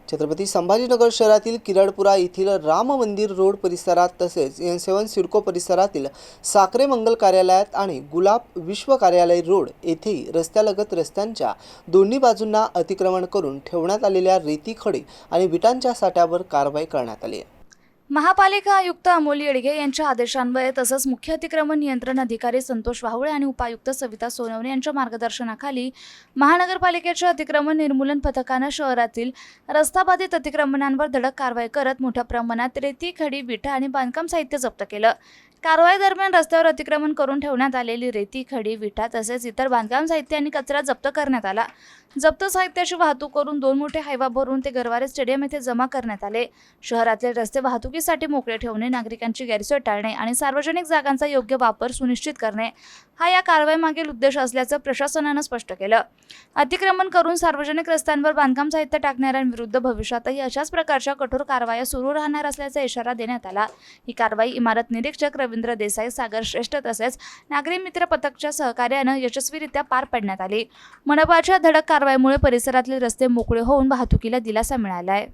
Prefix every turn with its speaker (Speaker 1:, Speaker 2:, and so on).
Speaker 1: छत्रपती संभाजीनगर शहरातील किरडपुरा येथील राम मंदिर रोड परिसरात तसेच N7 सिडको परिसरातील साखरे मंगल कार्यालयात आणि गुलाब विश्व कार्यालय रोड येथेही रस्त्यालगत रस्त्यांच्या दोन्ही बाजूंना अतिक्रमण करून ठेवण्यात आलेल्या रेती खडे आणि विटांच्या साठ्यावर कारवाई करण्यात आली आहे।
Speaker 2: महापालिका आयुक्त अमोल येडगे यांच्या आदेशान्वये तसंच मुख्य अतिक्रमण नियंत्रण अधिकारी संतोष वाहुळे आणि उपायुक्त सविता सोनवणे यांच्या मार्गदर्शनाखाली महानगरपालिकेच्या अतिक्रमण निर्मूलन पथकाने शहरातील रस्ताबाधित अतिक्रमणांवर धडक कारवाई करत मोठ्या प्रमाणात रेती, खडी, विटा आणि बांधकाम साहित्य जप्त केलं। कारवाई दरम्यान रस्त्यावर अतिक्रमण करून ठेवण्यात आलेली रेती, खडी, विटा तसेच इतर बांधकाम साहित्य आणि कचरा जप्त करण्यात आला। जप्त साहित्याची वाहतूक करून 2 मोठे हायवा भरून ते गरवारे स्टेडियम येथे जमा करण्यात आले। शहरातले रस्ते वाहतुकीसाठी मोकळे ठेवणे, नागरिकांची गैरसोय टाळणे आणि सार्वजनिक जागांचा योग्य वापर सुनिश्चित करणे हा या कारवाईमागील उद्देश असल्याचं प्रशासनाने स्पष्ट केलं। अतिक्रमण करून सार्वजनिक रस्त्यांवर बांधकाम साहित्य टाकणाऱ्यांविरुद्ध भविष्यातही अशाच प्रकारच्या कठोर कारवाया सुरू राहणार असल्याचा इशारा देण्यात आला। ही कारवाई इमारत निरीक्षक रवींद्र देसाई, सागर श्रेष्ठ तसेच नागरी मित्र पथकच्या सहकार्याने यशस्वीरित्या पार पाडण्यात आली। मनपाच्या धडक कारवाईमुळे परिसरातले रस्ते मोकळे होऊन वाहतुकीला दिलासा मिळाला आहे।